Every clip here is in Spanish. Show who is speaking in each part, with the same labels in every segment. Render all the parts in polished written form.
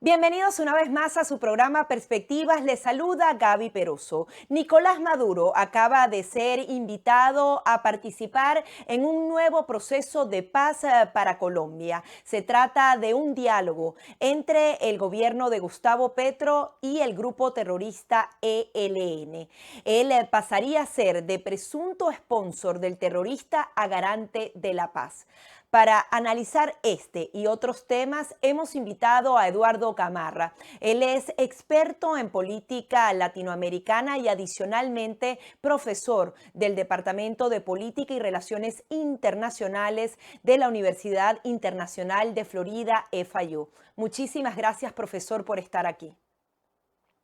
Speaker 1: Bienvenidos una vez más a su programa Perspectivas. Les saluda Gaby Peroso. Nicolás Maduro acaba de ser invitado a participar en un nuevo proceso de paz para Colombia. Se trata de un diálogo entre el gobierno de Gustavo Petro y el grupo terrorista ELN. Él pasaría a ser de presunto sponsor del terrorista a garante de la paz. Para analizar este y otros temas, hemos invitado a Eduardo Gamarra. Él es experto en política latinoamericana y adicionalmente profesor del Departamento de Política y Relaciones Internacionales de la Universidad Internacional de Florida, FIU. Muchísimas gracias, profesor, por estar aquí.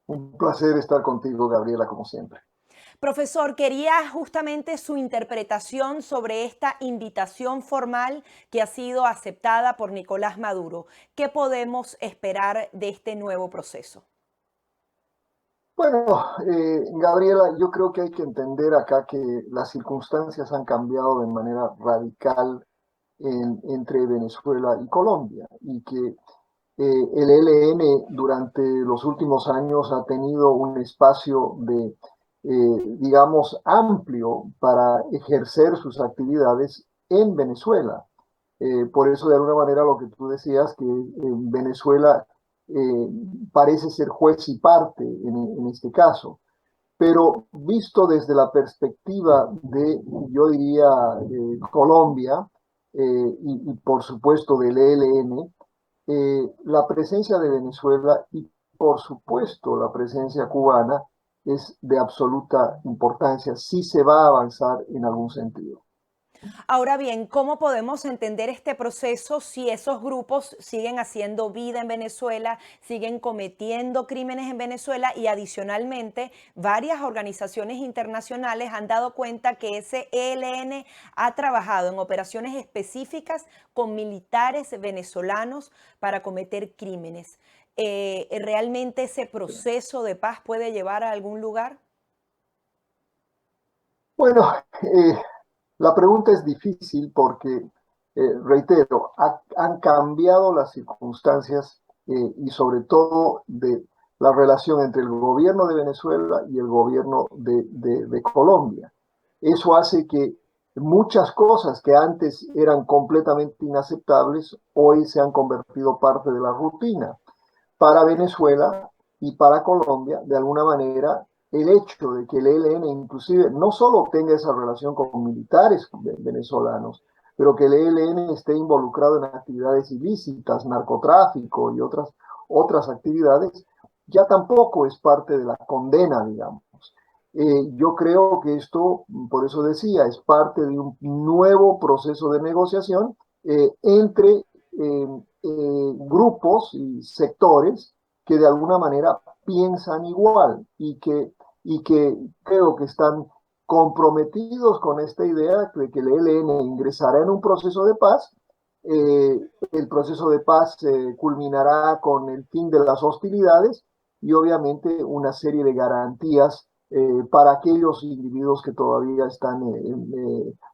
Speaker 2: Un placer estar contigo, Gabriela, como siempre.
Speaker 1: Profesor, quería justamente su interpretación sobre esta invitación formal que ha sido aceptada por Nicolás Maduro. ¿Qué podemos esperar de este nuevo proceso?
Speaker 2: Bueno, Gabriela, yo creo que hay que entender acá que las circunstancias han cambiado de manera radical entre Venezuela y Colombia y que el ELN durante los últimos años ha tenido un espacio digamos, amplio para ejercer sus actividades en Venezuela. Por eso, de alguna manera, lo que tú decías, que Venezuela eh, parece ser juez y parte en este caso. Pero visto desde la perspectiva de, yo diría, Colombia y por supuesto del ELN, la presencia de Venezuela y por supuesto la presencia cubana es de absoluta importancia si se va a avanzar en algún sentido.
Speaker 1: Ahora bien, ¿cómo podemos entender este proceso si esos grupos siguen haciendo vida en Venezuela, siguen cometiendo crímenes en Venezuela y adicionalmente varias organizaciones internacionales han dado cuenta que ese ELN ha trabajado en operaciones específicas con militares venezolanos para cometer crímenes? ¿Realmente ese proceso de paz puede llevar a algún lugar?
Speaker 2: Bueno, eh, la pregunta es difícil porque, reitero, han cambiado las circunstancias y sobre todo de la relación entre el gobierno de Venezuela y el gobierno de Colombia. Eso hace que muchas cosas que antes eran completamente inaceptables, hoy se han convertido parte de la rutina. Para Venezuela y para Colombia, de alguna manera, el hecho de que el ELN inclusive no solo tenga esa relación con militares venezolanos, pero que el ELN esté involucrado en actividades ilícitas, narcotráfico y otras actividades, ya tampoco es parte de la condena, digamos. Yo creo que esto, por eso decía, es parte de un nuevo proceso de negociación entre grupos y sectores que de alguna manera piensan igual y que creo que están comprometidos con esta idea de que el ELN ingresará en un proceso de paz. El proceso de paz culminará con el fin de las hostilidades y obviamente una serie de garantías para aquellos individuos que todavía están,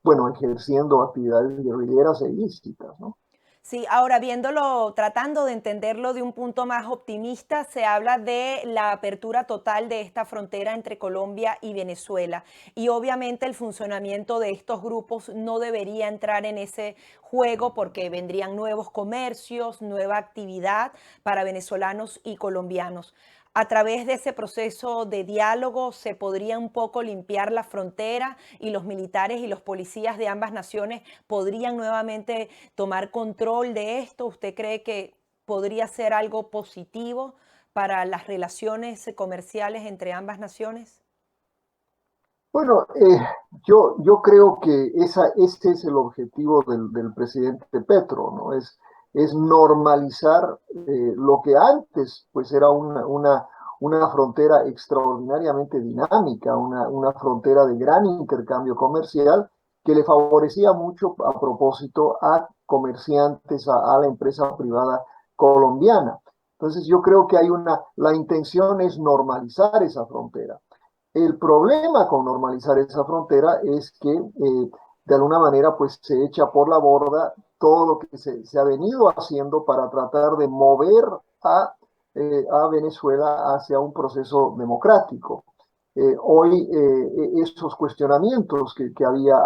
Speaker 2: bueno, ejerciendo actividades guerrilleras e ilícitas, ¿no?
Speaker 1: Sí, ahora viéndolo, tratando de entenderlo de un punto más optimista, se habla de la apertura total de esta frontera entre Colombia y Venezuela. Y obviamente el funcionamiento de estos grupos no debería entrar en ese juego porque vendrían nuevos comercios, nueva actividad para venezolanos y colombianos. A través de ese proceso de diálogo se podría un poco limpiar la frontera y los militares y los policías de ambas naciones podrían nuevamente tomar control de esto. ¿Usted cree que podría ser algo positivo para las relaciones comerciales entre ambas naciones?
Speaker 2: Bueno, yo creo que ese es el objetivo del presidente Petro, ¿no? Es normalizar lo que antes pues era una frontera extraordinariamente dinámica, una frontera de gran intercambio comercial que le favorecía mucho a propósito a comerciantes, a la empresa privada colombiana. Entonces yo creo que la intención es normalizar esa frontera. El problema con normalizar esa frontera es que de alguna manera pues se echa por la borda todo lo que se ha venido haciendo para tratar de mover a a Venezuela hacia un proceso democrático. Hoy esos cuestionamientos que había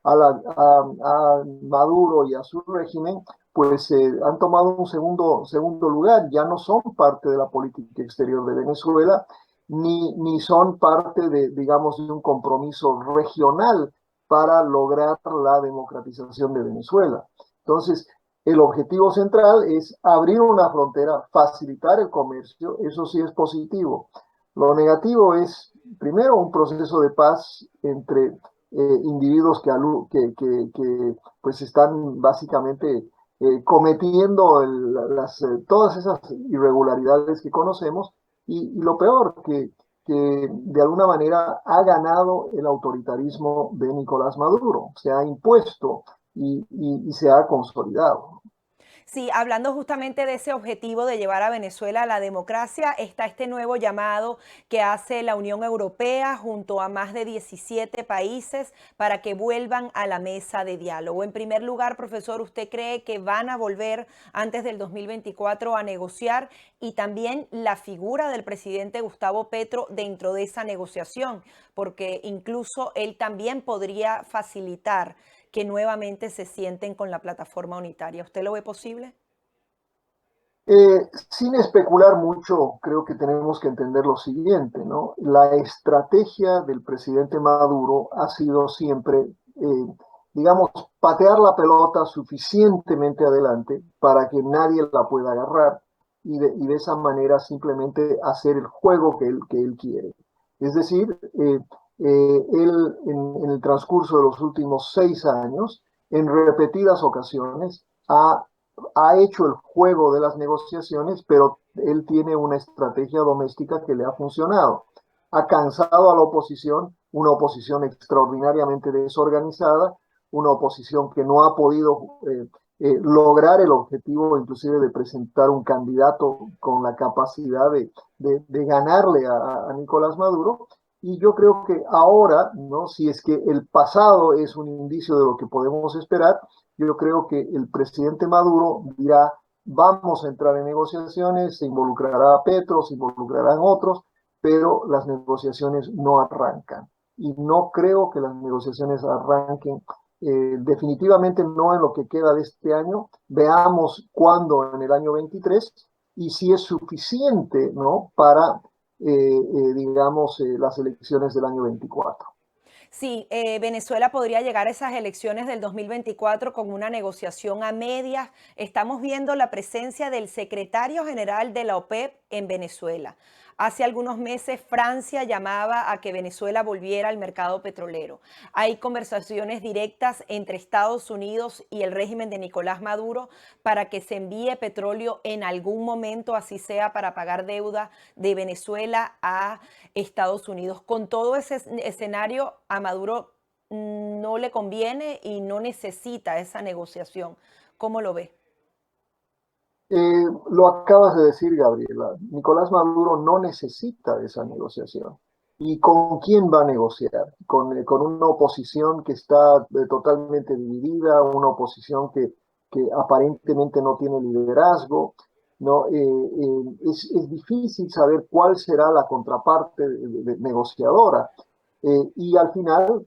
Speaker 2: a Maduro y a su régimen, pues han tomado un segundo lugar, ya no son parte de la política exterior de Venezuela, ni son parte de, digamos, de un compromiso regional para lograr la democratización de Venezuela. Entonces, el objetivo central es abrir una frontera, facilitar el comercio, eso sí es positivo. Lo negativo es, primero, un proceso de paz entre individuos pues están básicamente cometiendo todas esas irregularidades que conocemos y lo peor, que de alguna manera ha ganado el autoritarismo de Nicolás Maduro, se ha impuesto y se ha consolidado.
Speaker 1: Sí, hablando justamente de ese objetivo de llevar a Venezuela a la democracia, está este nuevo llamado que hace la Unión Europea junto a más de 17 países para que vuelvan a la mesa de diálogo. En primer lugar, profesor, ¿usted cree que van a volver antes del 2024 a negociar? Y también la figura del presidente Gustavo Petro dentro de esa negociación, porque incluso él también podría facilitar que nuevamente se sienten con la plataforma unitaria. ¿Usted lo ve posible?
Speaker 2: Sin especular mucho, creo que tenemos que entender lo siguiente, ¿no? La estrategia del presidente Maduro ha sido siempre, digamos, patear la pelota suficientemente adelante para que nadie la pueda agarrar y de esa manera simplemente hacer el juego que él quiere. Es decir, él en el transcurso de los últimos 6 años, en repetidas ocasiones, ha hecho el juego de las negociaciones, pero él tiene una estrategia doméstica que le ha funcionado. Ha cansado a la oposición, una oposición extraordinariamente desorganizada, una oposición que no ha podido lograr el objetivo inclusive de presentar un candidato con la capacidad de ganarle a Nicolás Maduro. Y yo creo que ahora, ¿no? Si es que el pasado es un indicio de lo que podemos esperar, yo creo que el presidente Maduro dirá, vamos a entrar en negociaciones, se involucrará a Petro, se involucrarán otros, pero las negociaciones no arrancan. Y no creo que las negociaciones arranquen definitivamente no en lo que queda de este año. Veamos cuándo en el año 23 y si es suficiente, ¿no? Para, digamos, las elecciones del año 24.
Speaker 1: Sí, Venezuela podría llegar a esas elecciones del 2024 con una negociación a medias. Estamos viendo la presencia del secretario general de la OPEP en Venezuela. Hace algunos meses Francia llamaba a que Venezuela volviera al mercado petrolero. Hay conversaciones directas entre Estados Unidos y el régimen de Nicolás Maduro para que se envíe petróleo en algún momento, así sea para pagar deuda de Venezuela a Estados Unidos. Con todo ese escenario, a Maduro no le conviene y no necesita esa negociación. ¿Cómo lo ve?
Speaker 2: Lo acabas de decir, Gabriela. Nicolás Maduro no necesita esa negociación. ¿Y con quién va a negociar? Con una oposición que está totalmente dividida, una oposición que aparentemente no tiene liderazgo, ¿no? Es difícil saber cuál será la contraparte negociadora. Y al final,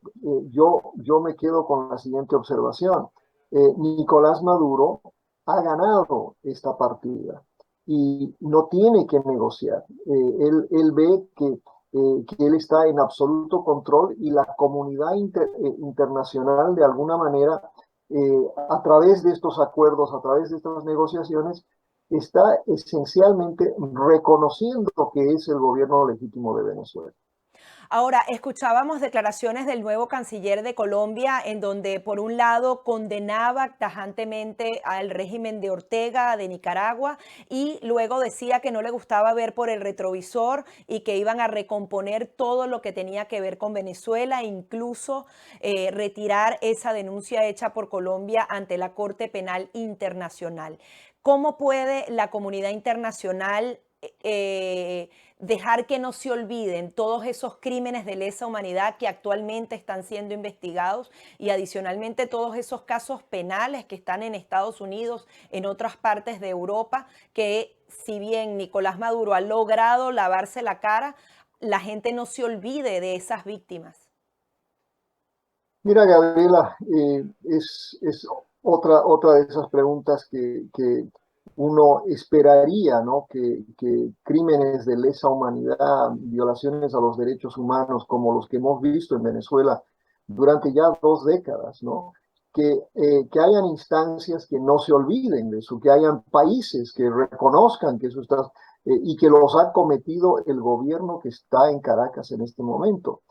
Speaker 2: yo me quedo con la siguiente observación. Nicolás Maduro ha ganado esta partida y no tiene que negociar. Él ve que él está en absoluto control y la comunidad internacional de alguna manera, a través de estos acuerdos, a través de estas negociaciones, está esencialmente reconociendo que es el gobierno legítimo de Venezuela.
Speaker 1: Ahora, escuchábamos declaraciones del nuevo canciller de Colombia en donde, por un lado, condenaba tajantemente al régimen de Ortega de Nicaragua y luego decía que no le gustaba ver por el retrovisor y que iban a recomponer todo lo que tenía que ver con Venezuela, incluso retirar esa denuncia hecha por Colombia ante la Corte Penal Internacional. ¿Cómo puede la comunidad internacional dejar que no se olviden todos esos crímenes de lesa humanidad que actualmente están siendo investigados y adicionalmente todos esos casos penales que están en Estados Unidos, en otras partes de Europa, que si bien Nicolás Maduro ha logrado lavarse la cara, la gente no se olvide de esas víctimas.
Speaker 2: Mira, Gabriela, es otra de esas preguntas que uno esperaría, ¿no? Que crímenes de lesa humanidad, violaciones a los derechos humanos, como los que hemos visto en Venezuela durante ya 2 décadas, ¿no? Que hayan instancias que no se olviden de eso, que hayan países que reconozcan que eso está, y que los ha cometido el gobierno que está en Caracas en este momento.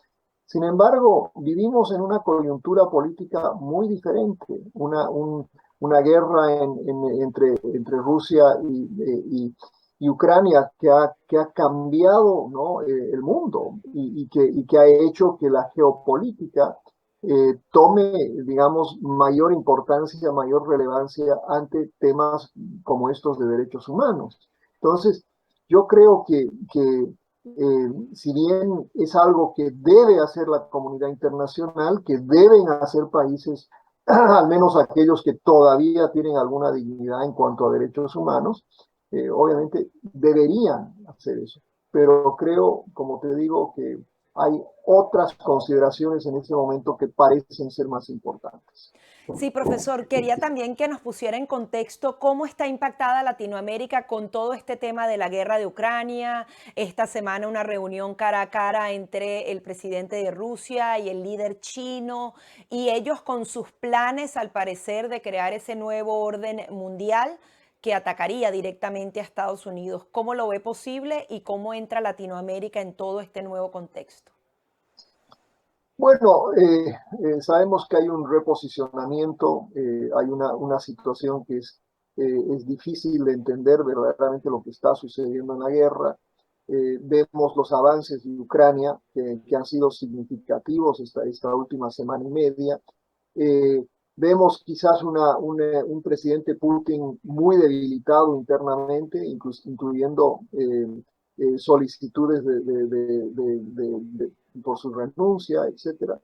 Speaker 2: Sin embargo, vivimos en una coyuntura política muy diferente, una guerra entre Rusia y Ucrania que ha cambiado, ¿no? El mundo y que ha hecho que la geopolítica tome, digamos, mayor importancia, mayor relevancia ante temas como estos de derechos humanos. Entonces, yo creo que si bien es algo que debe hacer la comunidad internacional, que deben hacer países, al menos aquellos que todavía tienen alguna dignidad en cuanto a derechos humanos, obviamente deberían hacer eso. Pero creo, como te digo, que hay otras consideraciones en este momento que parecen ser más importantes.
Speaker 1: Sí, profesor, quería también que nos pusiera en contexto cómo está impactada Latinoamérica con todo este tema de la guerra de Ucrania. Esta semana una reunión cara a cara entre el presidente de Rusia y el líder chino, y ellos con sus planes, al parecer, de crear ese nuevo orden mundial que atacaría directamente a Estados Unidos. ¿Cómo lo ve posible y cómo entra Latinoamérica en todo este nuevo contexto?
Speaker 2: Bueno, sabemos que hay un reposicionamiento, hay una situación que es difícil de entender verdaderamente lo que está sucediendo en la guerra. Vemos los avances de Ucrania que han sido significativos esta última semana y media. Vemos quizás un presidente Putin muy debilitado internamente, incluyendo solicitudes por su renuncia, etcétera.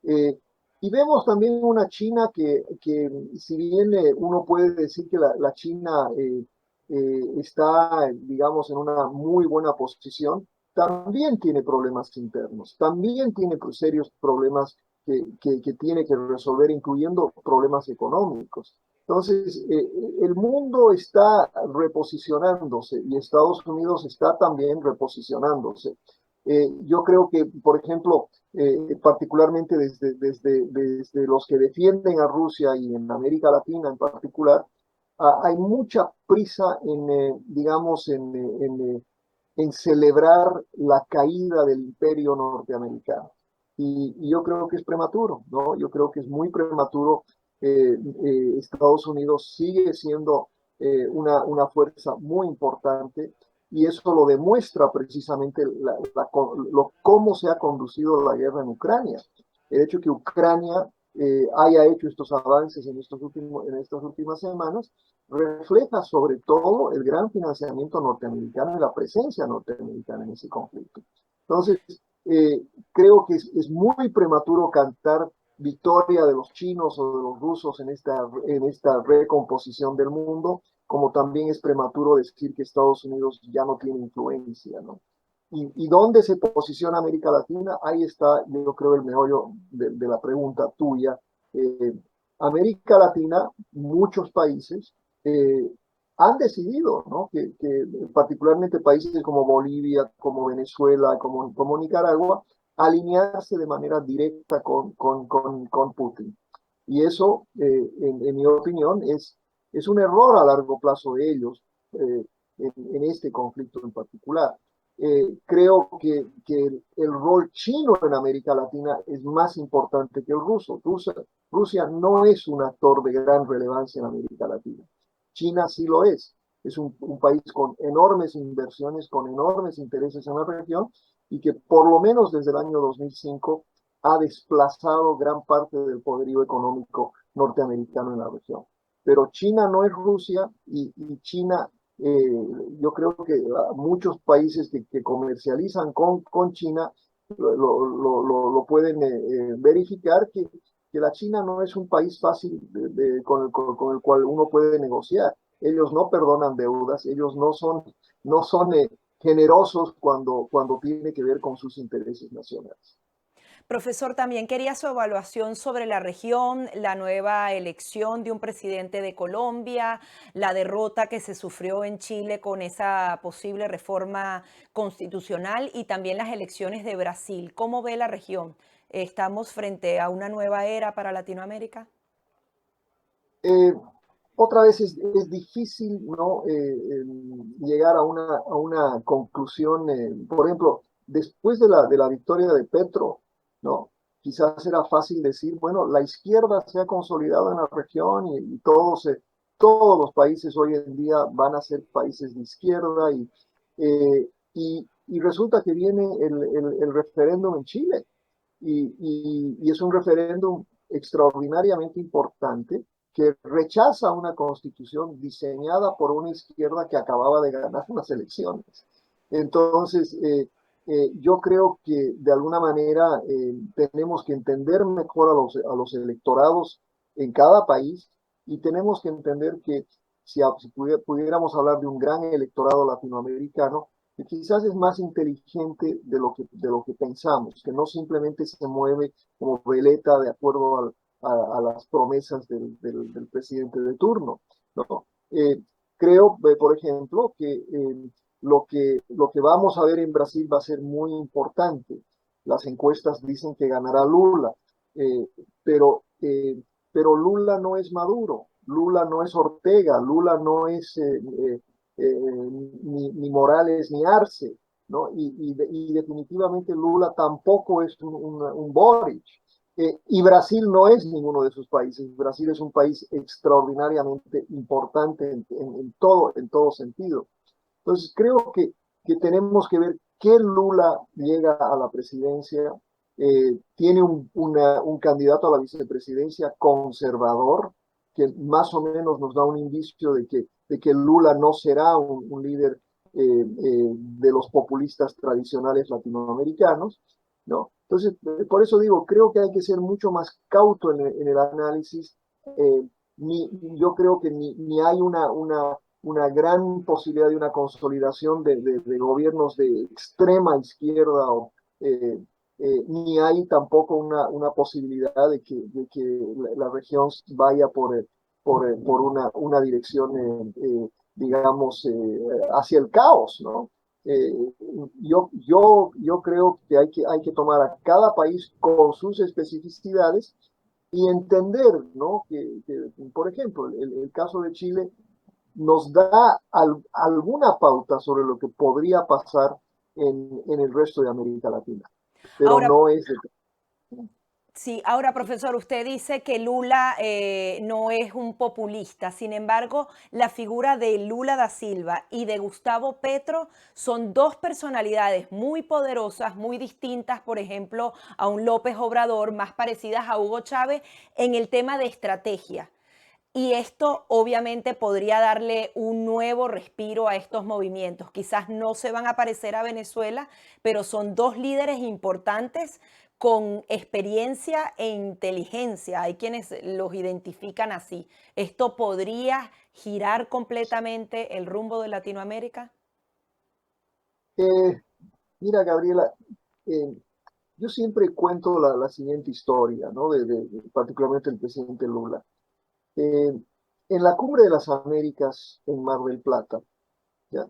Speaker 2: Y vemos también una China que si bien uno puede decir que la China está, digamos, en una muy buena posición, también tiene problemas internos, también tiene serios problemas que tiene que resolver, incluyendo problemas económicos. Entonces, el mundo está reposicionándose y Estados Unidos está también reposicionándose. Yo creo que, por ejemplo, particularmente desde los que defienden a Rusia y en América Latina en particular, hay mucha prisa digamos, en celebrar la caída del imperio norteamericano. Y yo creo que es prematuro, ¿no? Yo creo que es muy prematuro. Estados Unidos sigue siendo una fuerza muy importante y eso lo demuestra precisamente cómo se ha conducido la guerra en Ucrania. El hecho que Ucrania haya hecho estos avances en estas últimas semanas refleja sobre todo el gran financiamiento norteamericano y la presencia norteamericana en ese conflicto. Entonces, creo que es muy prematuro cantar victoria de los chinos o de los rusos en esta recomposición del mundo, como también es prematuro decir que Estados Unidos ya no tiene influencia, ¿no? ¿Y dónde se posiciona América Latina? Ahí está, yo creo, el meollo de la pregunta tuya. Eh, América Latina, muchos países eh, han decidido, ¿no? Que particularmente países como Bolivia, como Venezuela, como Nicaragua, alinearse de manera directa con Putin. Y eso, en mi opinión, es un error a largo plazo de ellos en este conflicto en particular. Creo que el rol chino en América Latina es más importante que el ruso. Rusia no es un actor de gran relevancia en América Latina. China sí lo es. Es un país con enormes inversiones, con enormes intereses en la región y que por lo menos desde el año 2005 ha desplazado gran parte del poderío económico norteamericano en la región. Pero China no es Rusia y China Yo creo que muchos países que comercializan con China lo pueden verificar que la China no es un país fácil con el cual uno puede negociar. Ellos no perdonan deudas, ellos no son generosos cuando tiene que ver con sus intereses nacionales.
Speaker 1: Profesor, también quería su evaluación sobre la región, la nueva elección de un presidente de Colombia, la derrota que se sufrió en Chile con esa posible reforma constitucional y también las elecciones de Brasil. ¿Cómo ve la región? ¿Estamos frente a una nueva era para Latinoamérica?
Speaker 2: Eh, Otra vez es difícil, ¿no? Llegar a una conclusión. Por ejemplo, después de la victoria de Petro, ¿no? Quizás era fácil decir, bueno, la izquierda se ha consolidado en la región y todos los países hoy en día van a ser países de izquierda y resulta que viene el referéndum en Chile y es un referéndum extraordinariamente importante que rechaza una constitución diseñada por una izquierda que acababa de ganar unas elecciones. Entonces, yo creo que de alguna manera tenemos que entender mejor a los electorados en cada país y tenemos que entender que si pudiéramos hablar de un gran electorado latinoamericano, que quizás es más inteligente de lo que pensamos, que no simplemente se mueve como veleta de acuerdo a las promesas del presidente de turno, ¿no? Creo, por ejemplo, que lo que vamos a ver en Brasil va a ser muy importante. Las encuestas dicen que ganará Lula, eh, pero, eh, pero Lula no es Maduro, Lula no es Ortega, Lula no es ni Morales ni Arce, ¿no? Y definitivamente Lula tampoco es un Boric. Y Brasil no es ninguno de esos países. Brasil es un país extraordinariamente importante en todo sentido. Entonces, creo que tenemos que ver qué Lula llega a la presidencia. Tiene un candidato a la vicepresidencia conservador, que más o menos nos da un indicio de que Lula no será un líder de los populistas tradicionales latinoamericanos, ¿no? Entonces, por eso digo, creo que hay que ser mucho más cauto en el análisis. Eh, yo creo que ni hay una gran posibilidad de una consolidación de gobiernos de extrema izquierda, ni hay tampoco una posibilidad de que la región vaya por una dirección, digamos, hacia el caos, ¿no? Eh, yo creo que hay que tomar a cada país con sus especificidades y entender, ¿no? Por ejemplo, el caso de Chile nos da alguna pauta sobre lo que podría pasar en el resto de América Latina, pero
Speaker 1: Ahora,
Speaker 2: no es...
Speaker 1: sí, ahora, profesor, usted dice que Lula no es un populista. Sin embargo, la figura de Lula da Silva y de Gustavo Petro son dos personalidades muy poderosas, muy distintas, por ejemplo, a un López Obrador, más parecidas a Hugo Chávez en el tema de estrategia. Y esto obviamente podría darle un nuevo respiro a estos movimientos. Quizás no se van a parecer a Venezuela, pero son dos líderes importantes con experiencia e inteligencia. Hay quienes los identifican así. ¿Esto podría girar completamente el rumbo de Latinoamérica?
Speaker 2: Eh, Mira, Gabriela, eh, yo siempre cuento la siguiente historia, ¿no? Particularmente el presidente Lula. Eh, en la Cumbre de las Américas en Mar del Plata, ¿ya?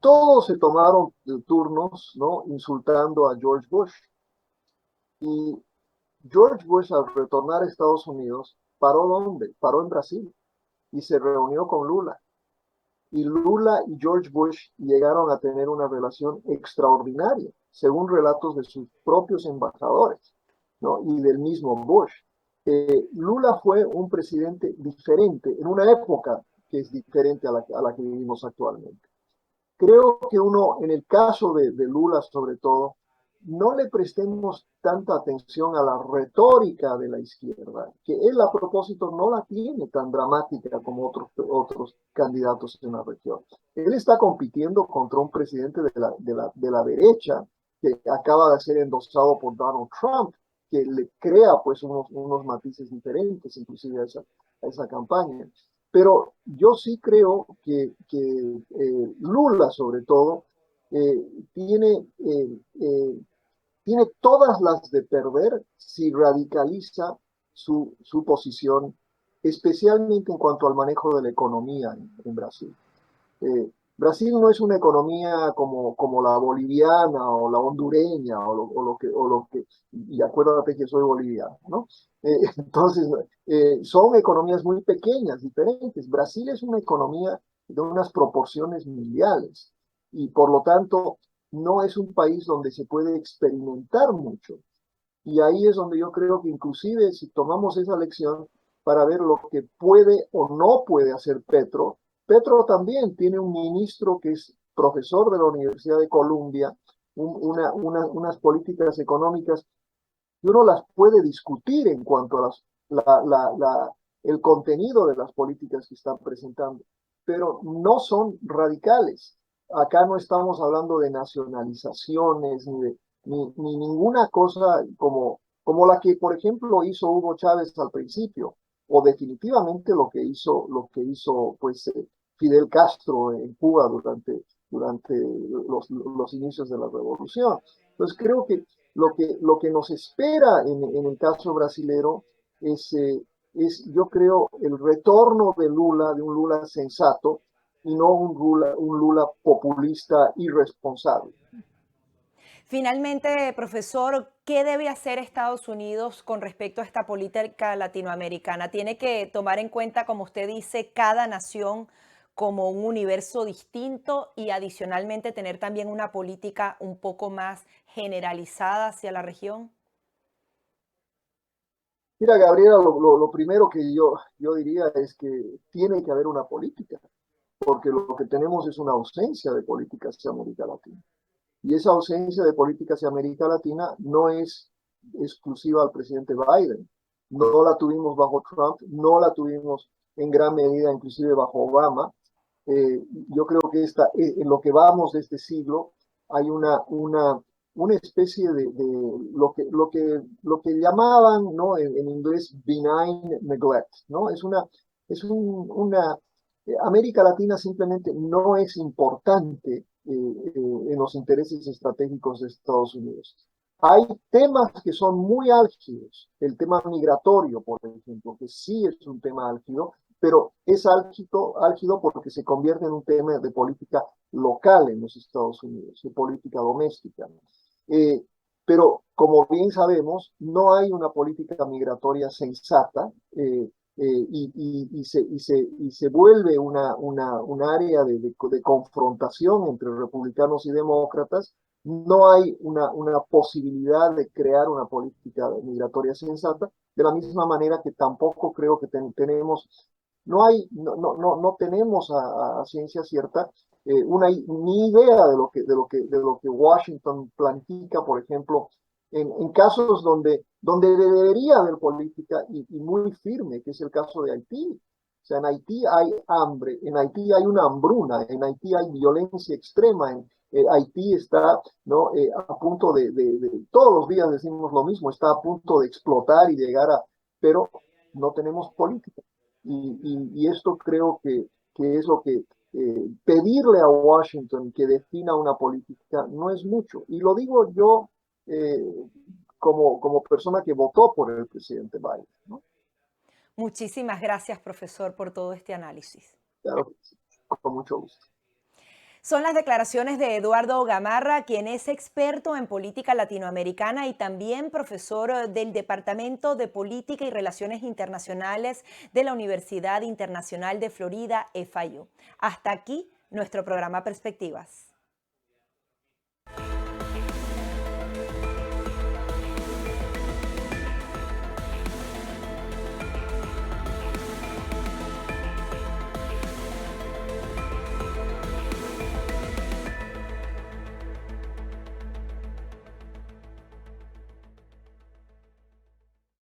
Speaker 2: Todos se tomaron turnos, ¿no? Insultando a George Bush. Y George Bush, al retornar a Estados Unidos, ¿paró dónde? Paró en Brasil y se reunió con Lula. Y Lula y George Bush llegaron a tener una relación extraordinaria, según relatos de sus propios embajadores, ¿no? Y del mismo Bush. Lula fue un presidente diferente en una época que es diferente a la que vivimos actualmente. Creo que uno, en el caso de Lula sobre todo, no le prestemos tanta atención a la retórica de la izquierda, que él a propósito no la tiene tan dramática como otros candidatos en la región. Él está compitiendo contra un presidente de la derecha que acaba de ser endosado por Donald Trump, que le crea pues unos matices diferentes inclusive a esa campaña. Pero yo sí creo que Lula sobre todo tiene tiene todas las de perder si radicaliza su posición, especialmente en cuanto al manejo de la economía en Brasil. Brasil no es una economía como la boliviana o la hondureña o lo que, y acuérdate que soy boliviano, ¿no? Entonces, son economías muy pequeñas, diferentes. Brasil es una economía de unas proporciones mundiales y por lo tanto no es un país donde se puede experimentar mucho. Y ahí es donde yo creo que inclusive si tomamos esa lección para ver lo que puede o no puede hacer Petro, Petro también tiene un ministro que es profesor de la Universidad de Columbia, unas políticas económicas y uno las puede discutir en cuanto a el contenido de las políticas que están presentando, pero no son radicales. Acá no estamos hablando de nacionalizaciones ni ninguna cosa como la que, por ejemplo, hizo Hugo Chávez al principio, o definitivamente lo que hizo pues, Fidel Castro en Cuba durante los inicios de la revolución. Entonces creo que lo que nos espera en el caso brasilero yo creo, el retorno de Lula, de un Lula sensato, y no un Lula populista irresponsable.
Speaker 1: Finalmente, profesor, ¿qué debe hacer Estados Unidos con respecto a esta política latinoamericana? ¿Tiene que tomar en cuenta, como usted dice, cada nación como un universo distinto y adicionalmente tener también una política un poco más generalizada hacia la región?
Speaker 2: Mira, Gabriela, lo primero que yo diría es que tiene que haber una política, porque lo que tenemos es una ausencia de políticas hacia América Latina. Y esa ausencia de políticas hacia América Latina no es exclusiva al presidente Biden. No la tuvimos bajo Trump, no la tuvimos en gran medida inclusive bajo Obama. Yo creo que en lo que vamos de este siglo hay una especie de lo que llamaban, ¿no? En inglés benign neglect, ¿no? Una América Latina simplemente no es importante en los intereses estratégicos de Estados Unidos. Hay temas que son muy álgidos, el tema migratorio, por ejemplo, que sí es un tema álgido, pero es álgido porque se convierte en un tema de política local en los Estados Unidos, de política doméstica. Eh, pero como bien sabemos, no hay una política migratoria sensata y se vuelve un área de confrontación entre republicanos y demócratas. No hay una posibilidad de crear una política migratoria sensata, de la misma manera que tampoco creo que tenemos no tenemos a ciencia cierta ni idea de lo que Washington planifica, por ejemplo, en casos donde debería haber política y muy firme, que es el caso de Haití. O sea, en Haití hay hambre, en Haití hay una hambruna, en Haití hay violencia extrema, Haití está, ¿no? A punto todos los días decimos lo mismo, está a punto de explotar y llegar pero no tenemos política. Y esto creo que es lo que pedirle a Washington que defina una política no es mucho. Y lo digo yo eh, como persona que votó por el presidente Biden, ¿no?
Speaker 1: Muchísimas gracias, profesor, por todo este análisis.
Speaker 2: Claro, con mucho gusto.
Speaker 1: Son las declaraciones de Eduardo Gamarra, quien es experto en política latinoamericana y también profesor del Departamento de Política y Relaciones Internacionales de la Universidad Internacional de Florida, FIU. Hasta aquí nuestro programa Perspectivas.